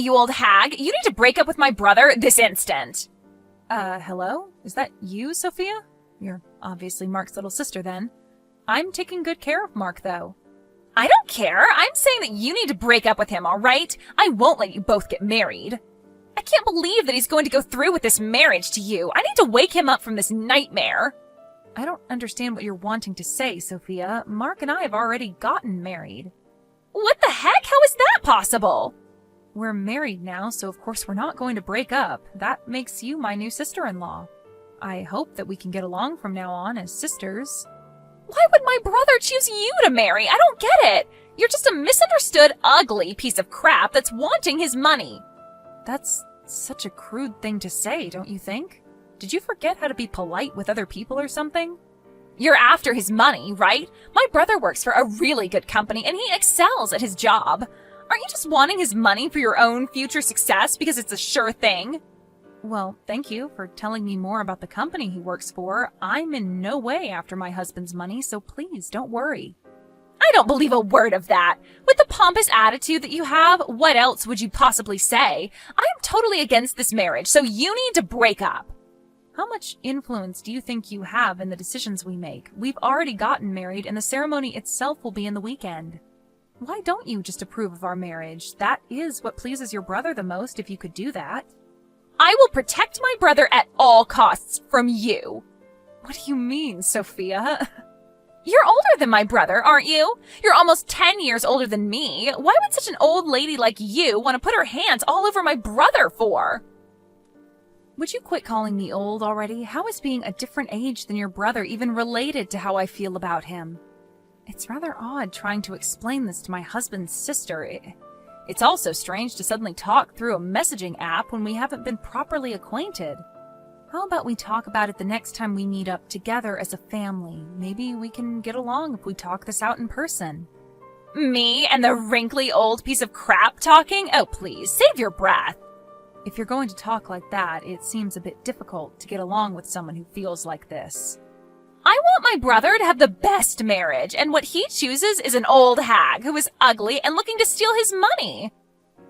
you old hag! You need to break up with my brother this instant! Hello? Is that you, Sophia? You're obviously Mark's little sister, then. I'm taking good care of Mark, though. I don't care. I'm saying that you need to break up with him, all right? I won't let you both get married. I can't believe that he's going to go through with this marriage to you. I need to wake him up from this nightmare. I don't understand what you're wanting to say, Sophia. Mark and I have already gotten married. What the heck? How is that possible? We're married now, so of course we're not going to break up. That makes you my new sister-in-law. I hope that we can get along from now on as sisters. Why would my brother choose you to marry? I don't get it. You're just a misunderstood, ugly piece of crap that's wanting his money. That's such a crude thing to say, don't you think? Did you forget how to be polite with other people or something? You're after his money, right? My brother works for a really good company and he excels at his job. Aren't you just wanting his money for your own future success because it's a sure thing? Well, thank you for telling me more about the company he works for. I'm in no way after my husband's money, so please don't worry. I don't believe a word of that. With the pompous attitude that you have, what else would you possibly say? I'm totally against this marriage, so you need to break up. How much influence do you think you have in the decisions we make? We've already gotten married, and the ceremony itself will be in the weekend. Why don't you just approve of our marriage? That is what pleases your brother the most, if you could do that. I will protect my brother at all costs from you. What do you mean, Sophia? You're older than my brother, aren't you? You're almost 10 years older than me. Why would such an old lady like you want to put her hands all over my brother for? Would you quit calling me old already? How is being a different age than your brother even related to how I feel about him? It's rather odd trying to explain this to my husband's sister. It's also strange to suddenly talk through a messaging app when we haven't been properly acquainted. How about we talk about it the next time we meet up together as a family? Maybe we can get along if we talk this out in person. Me and the wrinkly old piece of crap talking? Oh, please, save your breath. If you're going to talk like that, it seems a bit difficult to get along with someone who feels like this. I want my brother to have the best marriage, and what he chooses is an old hag who is ugly and looking to steal his money.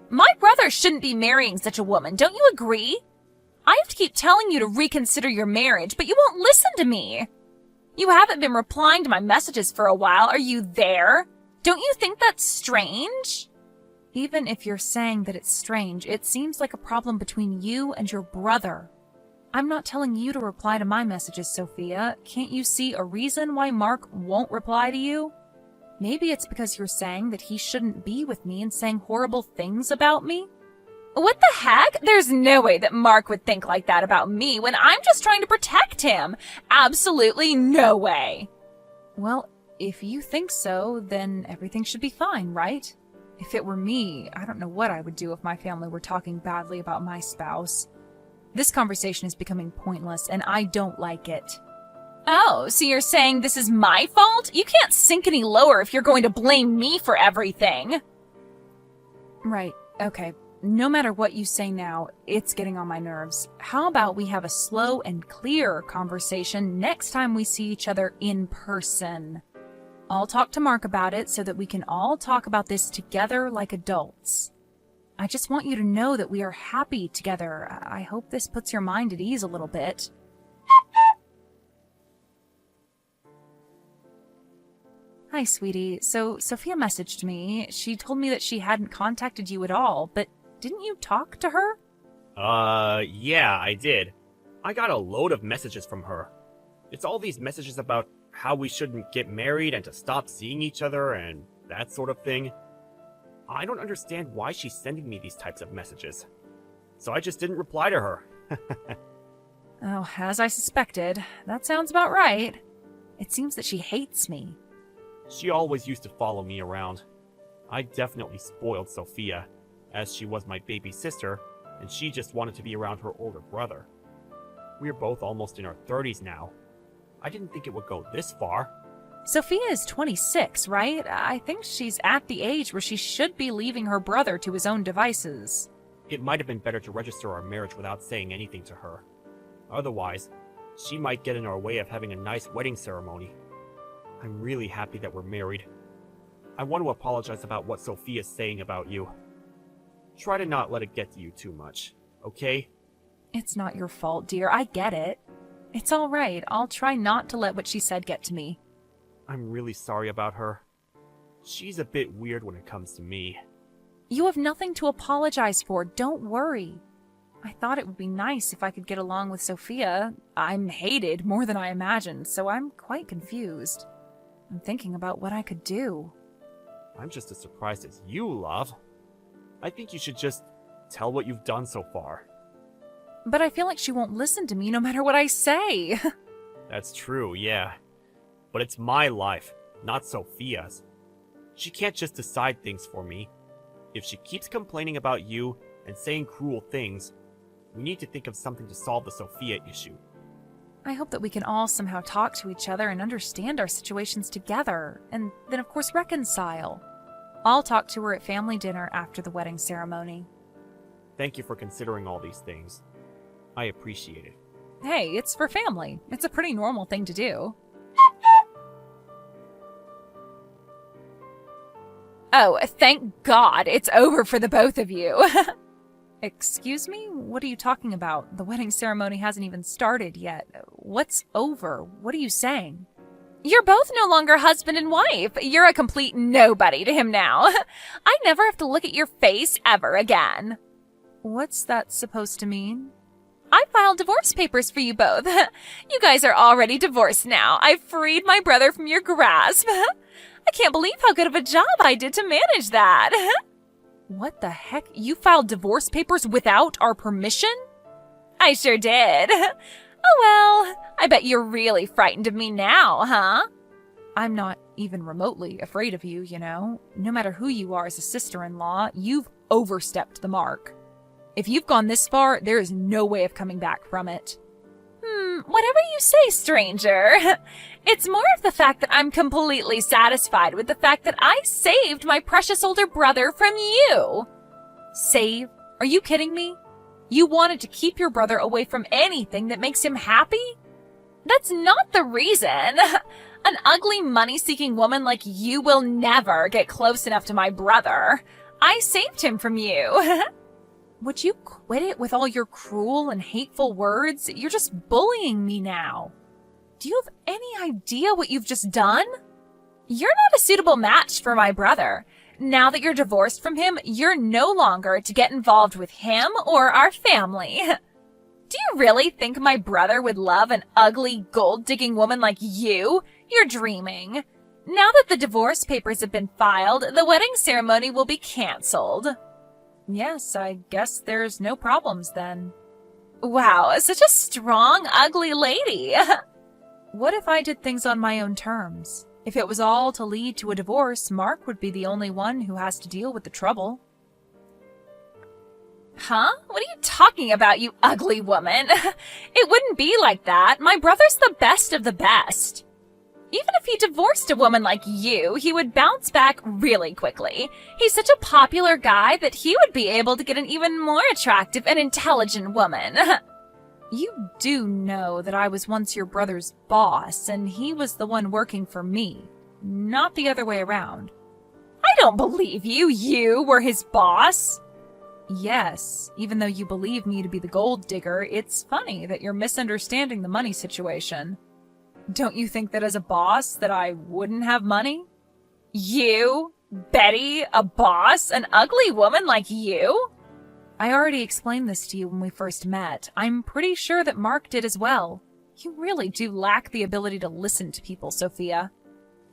My brother shouldn't be marrying such a woman, don't you agree? I have to keep telling you to reconsider your marriage, but you won't listen to me. You haven't been replying to my messages for a while. Are you there? Don't you think that's strange? Even if you're saying that it's strange, it seems like a problem between you and your brother. I'm not telling you to reply to my messages, Sophia. Can't you see a reason why Mark won't reply to you? Maybe it's because you're saying that he shouldn't be with me and saying horrible things about me? What the heck? There's no way that Mark would think like that about me when I'm just trying to protect him. Absolutely no way. Well, if you think so, then everything should be fine, right? If it were me, I don't know what I would do if my family were talking badly about my spouse. This conversation is becoming pointless, and I don't like it. Oh, so you're saying this is my fault? You can't sink any lower if you're going to blame me for everything. Right, okay. No matter what you say now, it's getting on my nerves. How about we have a slow and clear conversation next time we see each other in person? I'll talk to Mark about it so that we can all talk about this together like adults. I just want you to know that we are happy together. I hope this puts your mind at ease a little bit. Hi, sweetie. So, Sophia messaged me. She told me that she hadn't contacted you at all, but didn't you talk to her? Yeah, I did. I got a load of messages from her. It's all these messages about how we shouldn't get married and to stop seeing each other and that sort of thing. I don't understand why she's sending me these types of messages. So I just didn't reply to her. Oh, as I suspected. That sounds about right. It seems that she hates me. She always used to follow me around. I definitely spoiled Sophia, as she was my baby sister, and she just wanted to be around her older brother. We're both almost in our 30s now. I didn't think it would go this far. Sophia is 26, right? I think she's at the age where she should be leaving her brother to his own devices. It might have been better to register our marriage without saying anything to her. Otherwise, she might get in our way of having a nice wedding ceremony. I'm really happy that we're married. I want to apologize about what Sophia's saying about you. Try to not let it get to you too much, okay? It's not your fault, dear. I get it. It's all right. I'll try not to let what she said get to me. I'm really sorry about her. She's a bit weird when it comes to me. You have nothing to apologize for. Don't worry. I thought it would be nice if I could get along with Sophia. I'm hated more than I imagined, so I'm quite confused. I'm thinking about what I could do. I'm just as surprised as you, love. I think you should just tell what you've done so far. But I feel like she won't listen to me no matter what I say. That's true, yeah. But it's my life, not Sophia's. She can't just decide things for me. If she keeps complaining about you and saying cruel things, we need to think of something to solve the Sophia issue. I hope that we can all somehow talk to each other and understand our situations together, and then of course reconcile. I'll talk to her at family dinner after the wedding ceremony. Thank you for considering all these things. I appreciate it. Hey, it's for family. It's a pretty normal thing to do. Oh, thank God it's over for the both of you. Excuse me? What are you talking about? The wedding ceremony hasn't even started yet. What's over? What are you saying? You're both no longer husband and wife. You're a complete nobody to him now. I never have to look at your face ever again. What's that supposed to mean? I filed divorce papers for you both. You guys are already divorced now. I've freed my brother from your grasp. I can't believe how good of a job I did to manage that. What the heck? You filed divorce papers without our permission? I sure did. Oh well, I bet you're really frightened of me now, huh? I'm not even remotely afraid of you, you know. No matter who you are as a sister-in-law, you've overstepped the mark. If you've gone this far, there is no way of coming back from it. Whatever you say, stranger. It's more of the fact that I'm completely satisfied with the fact that I saved my precious older brother from you. Save? Are you kidding me? You wanted to keep your brother away from anything that makes him happy? That's not the reason. An ugly, money-seeking woman like you will never get close enough to my brother. I saved him from you. Would you quit it with all your cruel and hateful words? You're just bullying me now. Do you have any idea what you've just done? You're not a suitable match for my brother. Now that you're divorced from him, you're no longer to get involved with him or our family. Do you really think my brother would love an ugly, gold-digging woman like you? You're dreaming. Now that the divorce papers have been filed, the wedding ceremony will be canceled. Yes, I guess there's no problems then. Wow, such a strong, ugly lady. What if I did things on my own terms? If it was all to lead to a divorce, Mark would be the only one who has to deal with the trouble. Huh? What are you talking about, you ugly woman? It wouldn't be like that. My brother's the best of the best. Even if he divorced a woman like you, he would bounce back really quickly. He's such a popular guy that he would be able to get an even more attractive and intelligent woman. You do know that I was once your brother's boss, and he was the one working for me, not the other way around. I don't believe you. You were his boss. Yes, even though you believe me to be the gold digger, it's funny that you're misunderstanding the money situation. Don't you think that as a boss that I wouldn't have money? You? Betty? A boss? An ugly woman like you? I already explained this to you when we first met. I'm pretty sure that Mark did as well. You really do lack the ability to listen to people, Sophia.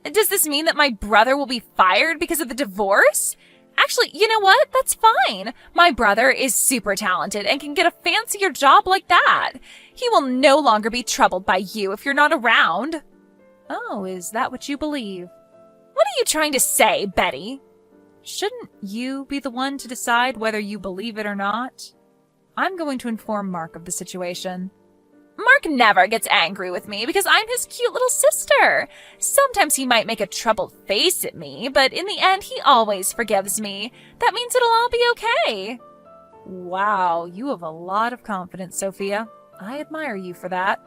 Does this mean that my brother will be fired because of the divorce? Actually, you know what? That's fine. My brother is super talented and can get a fancier job like that. He will no longer be troubled by you if you're not around. Oh, is that what you believe? What are you trying to say, Betty? Shouldn't you be the one to decide whether you believe it or not? I'm going to inform Mark of the situation. Mark never gets angry with me because I'm his cute little sister. Sometimes he might make a troubled face at me, but in the end, he always forgives me. That means it'll all be okay. Wow, you have a lot of confidence, Sophia. I admire you for that.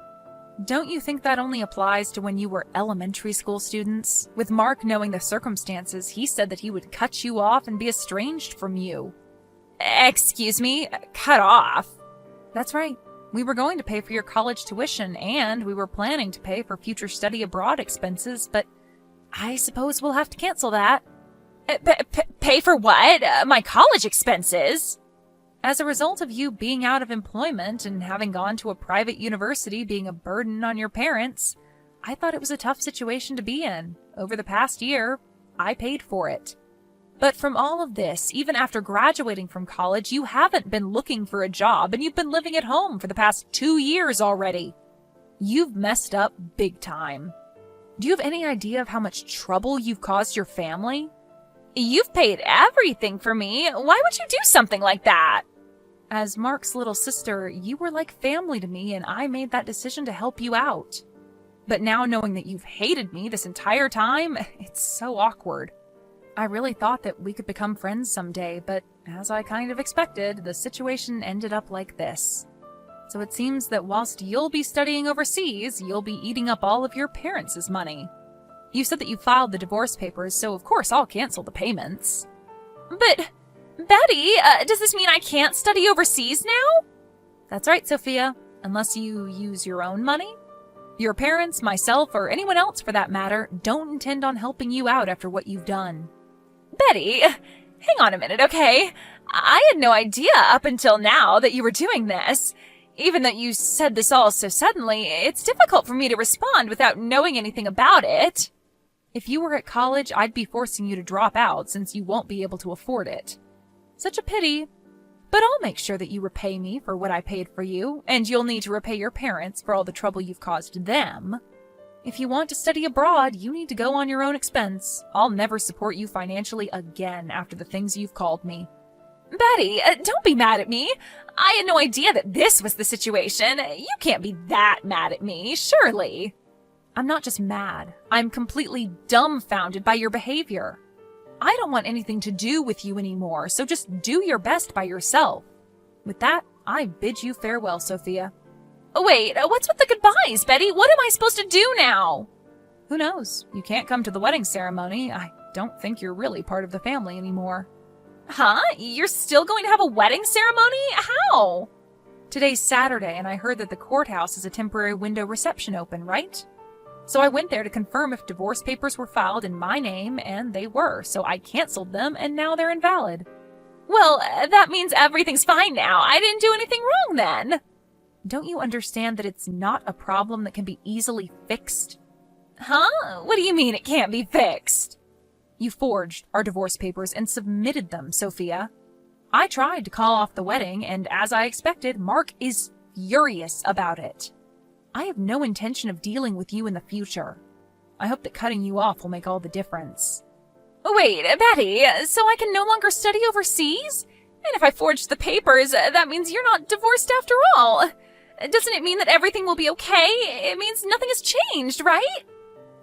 Don't you think that only applies to when you were elementary school students? With Mark knowing the circumstances, he said that he would cut you off and be estranged from you. Excuse me? Cut off? That's right. We were going to pay for your college tuition, and we were planning to pay for future study abroad expenses, but I suppose we'll have to cancel that. Pay for what? My college expenses? As a result of you being out of employment and having gone to a private university being a burden on your parents, I thought it was a tough situation to be in. Over the past year, I paid for it. But from all of this, even after graduating from college, you haven't been looking for a job and you've been living at home for the past 2 years already. You've messed up big time. Do you have any idea of how much trouble you've caused your family? You've paid everything for me. Why would you do something like that? As Mark's little sister, you were like family to me, and I made that decision to help you out. But now knowing that you've hated me this entire time, it's so awkward. I really thought that we could become friends someday, but as I kind of expected, the situation ended up like this. So it seems that whilst you'll be studying overseas, you'll be eating up all of your parents' money. You said that you filed the divorce papers, so of course I'll cancel the payments. But, Betty, does this mean I can't study overseas now? That's right, Sophia, unless you use your own money. Your parents, myself, or anyone else for that matter, don't intend on helping you out after what you've done. Betty, hang on a minute, okay? I had no idea up until now that you were doing this. Even though you said this all so suddenly, it's difficult for me to respond without knowing anything about it. If you were at college, I'd be forcing you to drop out since you won't be able to afford it. Such a pity. But I'll make sure that you repay me for what I paid for you, and you'll need to repay your parents for all the trouble you've caused them. If you want to study abroad, you need to go on your own expense. I'll never support you financially again after the things you've called me. Betty, don't be mad at me. I had no idea that this was the situation. You can't be that mad at me, surely. I'm not just mad. I'm completely dumbfounded by your behavior. I don't want anything to do with you anymore, so just do your best by yourself. With that, I bid you farewell, Sophia. Wait, what's with the goodbyes, Betty? What am I supposed to do now? Who knows? You can't come to the wedding ceremony. I don't think you're really part of the family anymore. Huh? You're still going to have a wedding ceremony? How? Today's Saturday, and I heard that the courthouse has a temporary window reception open, right? So I went there to confirm if divorce papers were filed in my name, and they were, so I canceled them, and now they're invalid. Well, that means everything's fine now. I didn't do anything wrong then. Don't you understand that it's not a problem that can be easily fixed? Huh? What do you mean it can't be fixed? You forged our divorce papers and submitted them, Sophia. I tried to call off the wedding, and as I expected, Mark is furious about it. I have no intention of dealing with you in the future. I hope that cutting you off will make all the difference. Wait, Betty, so I can no longer study overseas? And if I forged the papers, that means you're not divorced after all. Doesn't it mean that everything will be okay? It means nothing has changed, right?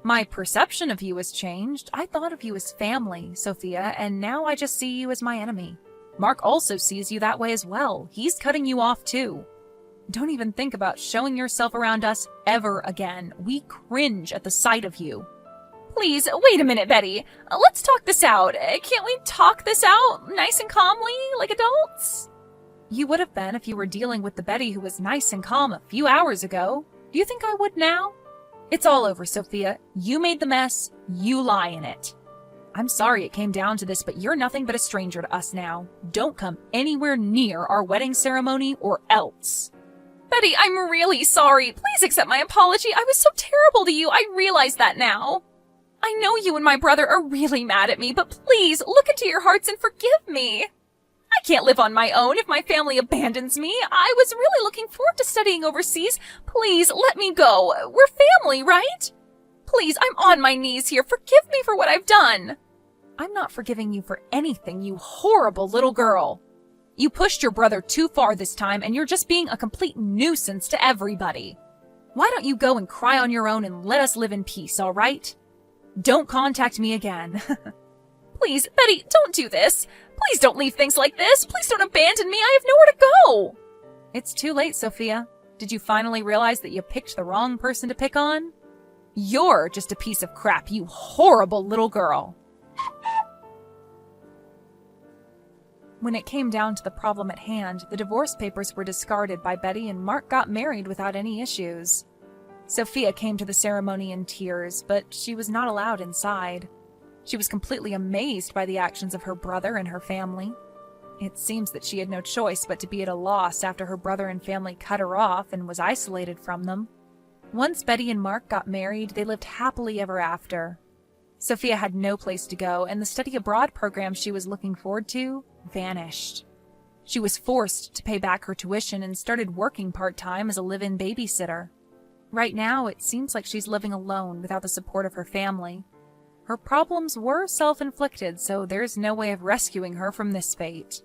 My perception of you has changed. I thought of you as family, Sophia, and now I just see you as my enemy. Mark also sees you that way as well. He's cutting you off too. Don't even think about showing yourself around us ever again. We cringe at the sight of you. Please, wait a minute, Betty. Let's talk this out. Can't we talk this out nice and calmly, like adults? You would have been if you were dealing with the Betty who was nice and calm a few hours ago. Do you think I would now? It's all over, Sophia. You made the mess. You lie in it. I'm sorry it came down to this, but you're nothing but a stranger to us now. Don't come anywhere near our wedding ceremony or else. Betty, I'm really sorry. Please accept my apology. I was so terrible to you. I realize that now. I know you and my brother are really mad at me, but please look into your hearts and forgive me. I can't live on my own if my family abandons me. I was really looking forward to studying overseas. Please let me go. We're family, right? Please, I'm on my knees here. Forgive me for what I've done. I'm not forgiving you for anything, you horrible little girl. You pushed your brother too far this time, and you're just being a complete nuisance to everybody. Why don't you go and cry on your own and let us live in peace, all right? Don't contact me again. Please, Betty, don't do this. Please don't leave things like this. Please don't abandon me. I have nowhere to go. It's too late, Sophia. Did you finally realize that you picked the wrong person to pick on? You're just a piece of crap, you horrible little girl. When it came down to the problem at hand, the divorce papers were discarded by Betty and Mark got married without any issues. Sophia came to the ceremony in tears, but she was not allowed inside. She was completely amazed by the actions of her brother and her family. It seems that she had no choice but to be at a loss after her brother and family cut her off and was isolated from them. Once Betty and Mark got married, they lived happily ever after. Sophia had no place to go, and the study abroad program she was looking forward to vanished. She was forced to pay back her tuition and started working part-time as a live-in babysitter. Right now, it seems like she's living alone without the support of her family. Her problems were self-inflicted, so there's no way of rescuing her from this fate.